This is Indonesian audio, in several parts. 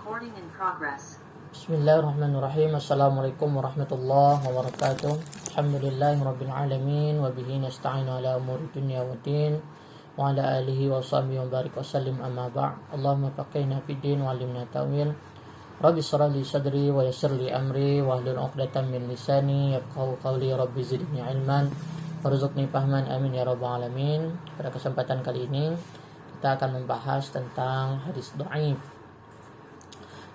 Recording in progress. Bismillahirrahmanirrahim. Assalamualaikum warahmatullahi wabarakatuh. Alhamdulillahirabbil alamin wa bihi nasta'inu ala umuri dunya waddin wa ala alihi wa sahbihi wa barik wa sallim amma ba'd. Allahumma faqihna fid din wa 'allimna ta'wil. Rabbi shrah li sadri wa yassir li amri wa hlul 'uqdatam min lisani yafqahu qawli. Rabbi zidni ilman warzuqni fahman. Amin ya rabbal alamin. Pada kesempatan kali ini kita akan membahas tentang hadis dhaif.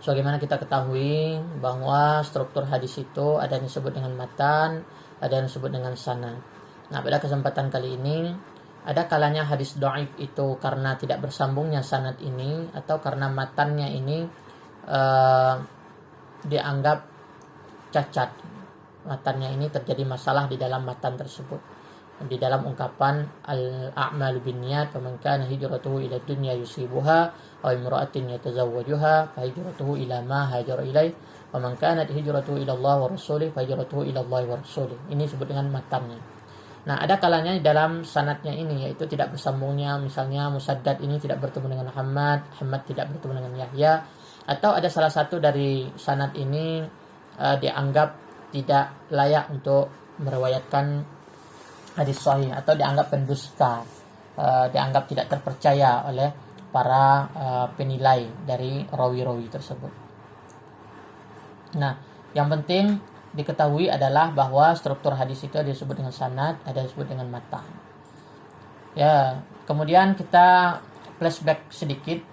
Sebagaimana kita ketahui bahwa struktur hadis itu ada yang disebut dengan matan, ada yang disebut dengan sanad. Nah, pada kesempatan kali ini ada kalanya hadis dhaif itu karena tidak bersambungnya sanad ini atau karena matannya ini dianggap cacat. Matannya ini terjadi masalah di dalam matan tersebut. Di dalam ungkapan al-a'malu binniyat, faman kana hijratuhu ila dunya yusibuha aw imra'atin yatazawwajuha fa hijratuhu ila ma hajara ilaih, wa man kanat hijratuhu ila Allah wa rasulih fa hijratuhu ila Allah wa rasulih. Ini disebut dengan matannya. Nah, ada kalanya dalam sanadnya ini yaitu tidak bersambungnya, misalnya Musaddad ini tidak bertemu dengan Hamad tidak bertemu dengan Yahya, atau ada salah satu dari sanad ini dianggap tidak layak untuk meriwayatkan hadis sahih atau dianggap pendusta, dianggap tidak terpercaya oleh para penilai dari rawi-rawi tersebut. Nah, yang penting diketahui adalah bahwa struktur hadis itu ada disebut dengan sanad, ada disebut dengan matan. Ya, kemudian kita flashback sedikit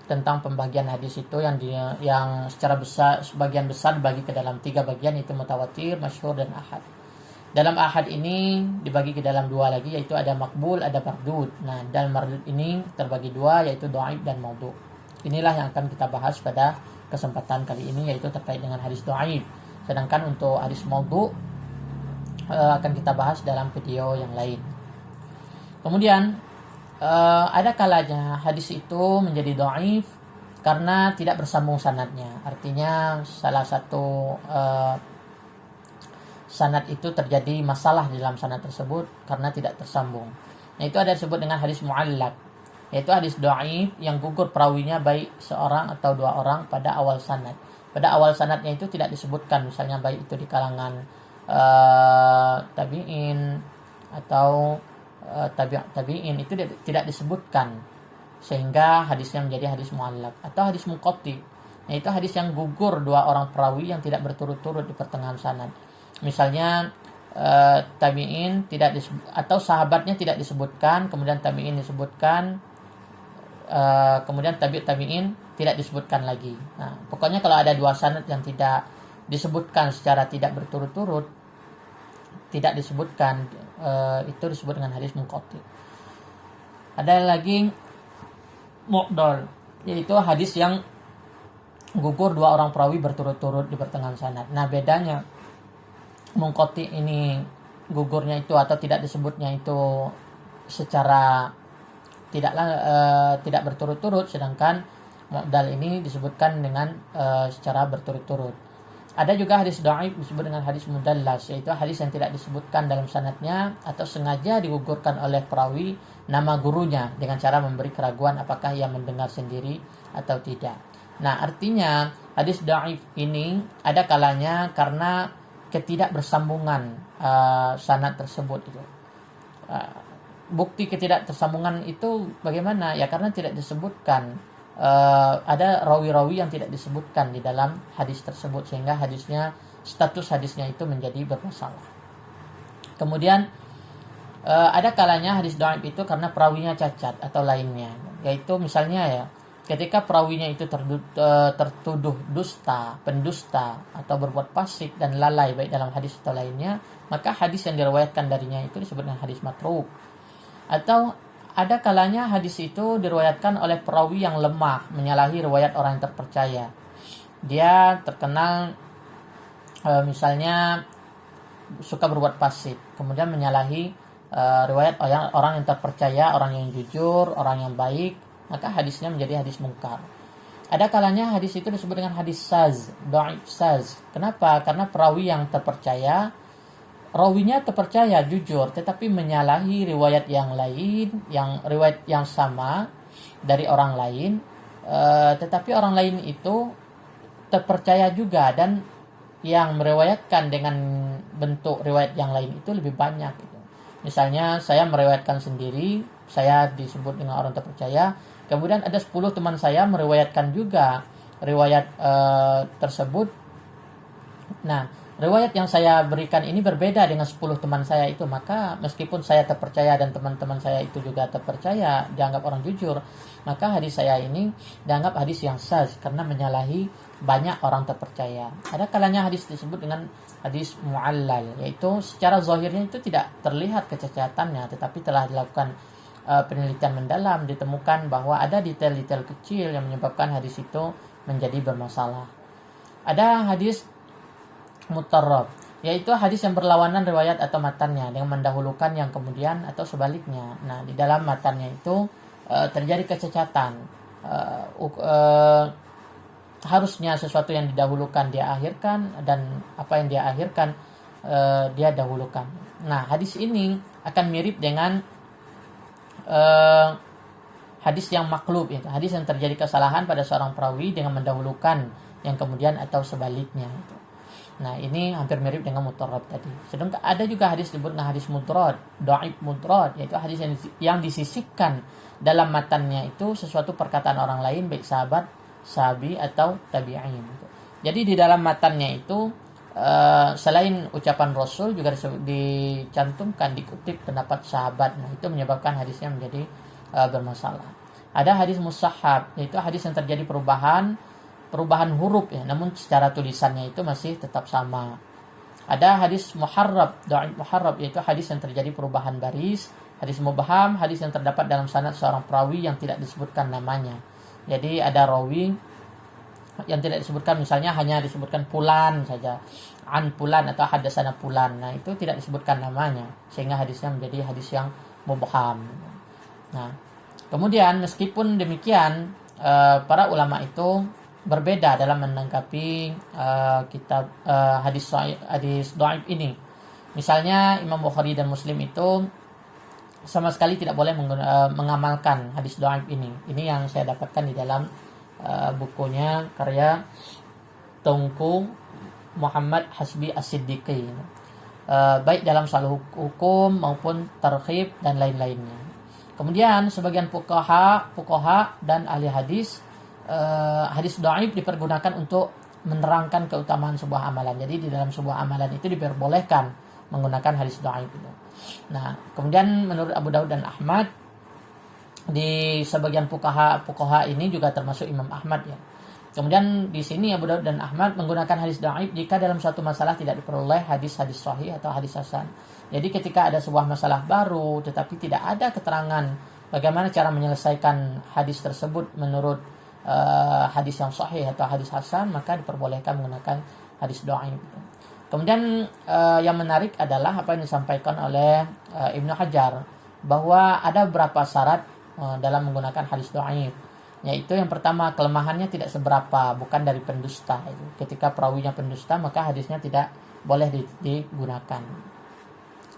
tentang pembagian hadis itu yang secara besar, sebagian besar dibagi ke dalam 3 bagian, yaitu mutawatir, masyhur, dan ahad. Dalam ahad ini dibagi ke dalam 2 lagi, yaitu ada makbul, ada mardud. Nah, dalam mardud ini terbagi 2, yaitu dhaif dan maudhu'. Inilah yang akan kita bahas pada kesempatan kali ini, yaitu terkait dengan hadis dhaif. Sedangkan untuk hadis maudhu' akan kita bahas dalam video yang lain. Kemudian ada kalanya hadis itu menjadi dhaif karena tidak bersambung sanadnya. Artinya salah satu sanad itu terjadi masalah di dalam sanad tersebut karena tidak tersambung. Nah, itu ada disebut dengan hadis mu'allaq, yaitu hadis dhaif yang gugur perawinya baik seorang atau 2 orang pada awal sanad. Pada awal sanadnya itu tidak disebutkan, misalnya baik itu di kalangan tabi'in atau tabi'in itu tidak disebutkan, sehingga hadisnya menjadi hadis mu'allaq atau hadis munqati. Yaitu hadis yang gugur 2 orang perawi yang tidak berturut-turut di pertengahan sanad. Misalnya tabi'in tidak disebut, atau sahabatnya tidak disebutkan, kemudian tabi'in disebutkan, kemudian tabi'in tidak disebutkan lagi. Nah, pokoknya kalau ada 2 sanad yang tidak disebutkan secara tidak berturut-turut, tidak disebutkan, itu disebut dengan hadis munqati. Ada lagi mu'dal, yaitu hadis yang gugur 2 orang perawi berturut-turut di pertengahan sanad. Nah, bedanya munqati ini gugurnya itu atau tidak disebutnya itu secara tidak berturut-turut, sedangkan mu'dal ini disebutkan dengan secara berturut-turut. Ada juga hadis dhaif disebut dengan hadis mudallas, yaitu hadis yang tidak disebutkan dalam sanadnya atau sengaja digugurkan oleh perawi nama gurunya dengan cara memberi keraguan apakah ia mendengar sendiri atau tidak. Nah, artinya hadis dhaif ini ada kalanya karena ketidakbersambungan sanad tersebut itu. Bukti ketidaktersambungan itu bagaimana? Ya karena tidak disebutkan, ada rawi-rawi yang tidak disebutkan di dalam hadis tersebut, sehingga status hadisnya itu menjadi bermasalah. Kemudian ada kalanya hadis dhaif itu karena perawinya cacat atau lainnya, yaitu misalnya ya ketika perawinya itu tertuduh dusta, pendusta, atau berbuat fasik dan lalai baik dalam hadis atau lainnya, maka hadis yang diriwayatkan darinya itu disebut dengan hadis matruk. Atau ada kalanya hadis itu diriwayatkan oleh perawi yang lemah, menyalahi riwayat orang yang terpercaya. Dia terkenal misalnya suka berbuat fasik, kemudian menyalahi riwayat orang yang terpercaya, orang yang jujur, orang yang baik, maka hadisnya menjadi hadis mungkar. Ada kalanya hadis itu disebut dengan hadis saz, dhaif saz. Kenapa? Karena perawi yang terpercaya, rawinya terpercaya, jujur, tetapi menyalahi riwayat yang lain, riwayat yang sama dari orang lain, tetapi orang lain itu terpercaya juga, dan yang meriwayatkan dengan bentuk riwayat yang lain itu lebih banyak gitu. Misalnya saya meriwayatkan sendiri, saya disebut dengan orang terpercaya, kemudian ada 10 teman saya meriwayatkan juga riwayat tersebut. Nah, riwayat yang saya berikan ini berbeda dengan 10 teman saya itu, maka meskipun saya terpercaya dan teman-teman saya itu juga terpercaya, dianggap orang jujur, maka hadis saya ini dianggap hadis yang sahih karena menyalahi banyak orang terpercaya. Ada kalanya hadis disebut dengan hadis mu'allal, yaitu secara zahirnya itu tidak terlihat kecacatannya, tetapi telah dilakukan penelitian mendalam, ditemukan bahwa ada detail-detail kecil yang menyebabkan hadis itu menjadi bermasalah. Ada hadis mutarrab, yaitu hadis yang berlawanan riwayat atau matannya dengan mendahulukan yang kemudian atau sebaliknya. Nah, di dalam matannya itu terjadi kecacatan. Harusnya sesuatu yang didahulukan dia akhirkan, dan apa yang dia akhirkan dia dahulukan. Nah, hadis ini akan mirip dengan hadis yang maklub, yaitu hadis yang terjadi kesalahan pada seorang perawi dengan mendahulukan yang kemudian atau sebaliknya. Nah, ini hampir mirip dengan mutarrab tadi. Sedangkan ada juga hadis disebut dengan hadis mudrad, dhaif mudrad, yaitu hadis yang disisipkan dalam matannya itu sesuatu perkataan orang lain, baik sahabat, sahabi atau tabi'in. Jadi di dalam matannya itu selain ucapan Rasul juga dicantumkan, dikutip pendapat sahabat. Nah, itu menyebabkan hadisnya menjadi bermasalah. Ada hadis musahhab, yaitu hadis yang terjadi perubahan huruf ya, namun secara tulisannya itu masih tetap sama. Ada hadis muharrab, dhaif muharrab, yaitu hadis yang terjadi perubahan baris. Hadis mubham, hadis yang terdapat dalam sanad seorang perawi yang tidak disebutkan namanya. Jadi ada rawi yang tidak disebutkan, misalnya hanya disebutkan pulan saja, an pulan atau hadatsana pulan. Nah, itu tidak disebutkan namanya, sehingga hadisnya menjadi hadis yang mubham. Nah, kemudian meskipun demikian, para ulama itu berbeda dalam menanggapi kitab hadis dhaif ini. Misalnya Imam Bukhari dan Muslim itu sama sekali tidak boleh mengamalkan hadis dhaif ini. Ini yang saya dapatkan di dalam bukunya karya Tengku Muhammad Hasbi As-Siddiqi, baik dalam Shalh Hukum maupun Targhib dan lain-lainnya. Kemudian sebagian fuqaha dan ahli hadis, hadis dhaif dipergunakan untuk menerangkan keutamaan sebuah amalan. Jadi di dalam sebuah amalan itu diperbolehkan menggunakan hadis dhaif itu. Nah, kemudian menurut Abu Daud dan Ahmad, di sebagian fuqaha ini juga termasuk Imam Ahmad ya. Kemudian di sini Abu Daud dan Ahmad menggunakan hadis dhaif jika dalam suatu masalah tidak diperoleh hadis-hadis sahih atau hadis hasan. Jadi ketika ada sebuah masalah baru tetapi tidak ada keterangan bagaimana cara menyelesaikan hadis tersebut menurut hadis yang sahih atau hadis hasan, maka diperbolehkan menggunakan hadis dhaif. Kemudian yang menarik adalah apa yang disampaikan oleh Ibnu Hajar, bahwa ada beberapa syarat dalam menggunakan hadis dhaif. Yaitu yang pertama, kelemahannya tidak seberapa, bukan dari pendusta. Ketika perawinya pendusta, maka hadisnya tidak boleh digunakan.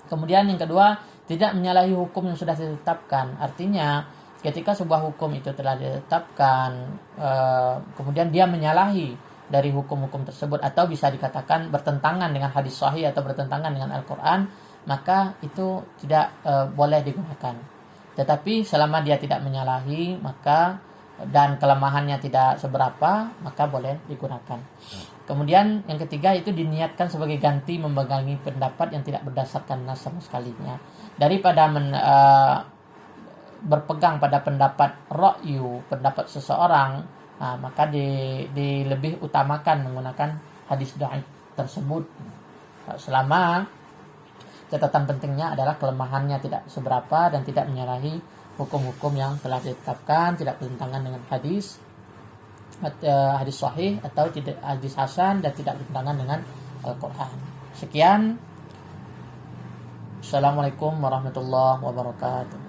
Kemudian yang kedua, tidak menyalahi hukum yang sudah ditetapkan. Artinya ketika sebuah hukum itu telah ditetapkan, kemudian dia menyalahi dari hukum-hukum tersebut, atau bisa dikatakan bertentangan dengan hadis sahih atau bertentangan dengan Al-Quran, maka itu tidak boleh digunakan. Tetapi selama dia tidak menyalahi dan kelemahannya tidak seberapa, maka boleh digunakan. Kemudian yang ketiga itu diniatkan sebagai ganti memegangi pendapat yang tidak berdasarkan nas sama sekalinya. Daripada berpegang pada pendapat ra'yu, pendapat seseorang, maka lebih utamakan menggunakan hadis dhaif tersebut. Selama catatan pentingnya adalah kelemahannya tidak seberapa dan tidak menyalahi hukum-hukum yang telah ditetapkan, tidak bertentangan dengan hadis sahih atau tidak hadis hasan, dan tidak bertentangan dengan Al-Quran. Sekian. Assalamualaikum warahmatullahi wabarakatuh.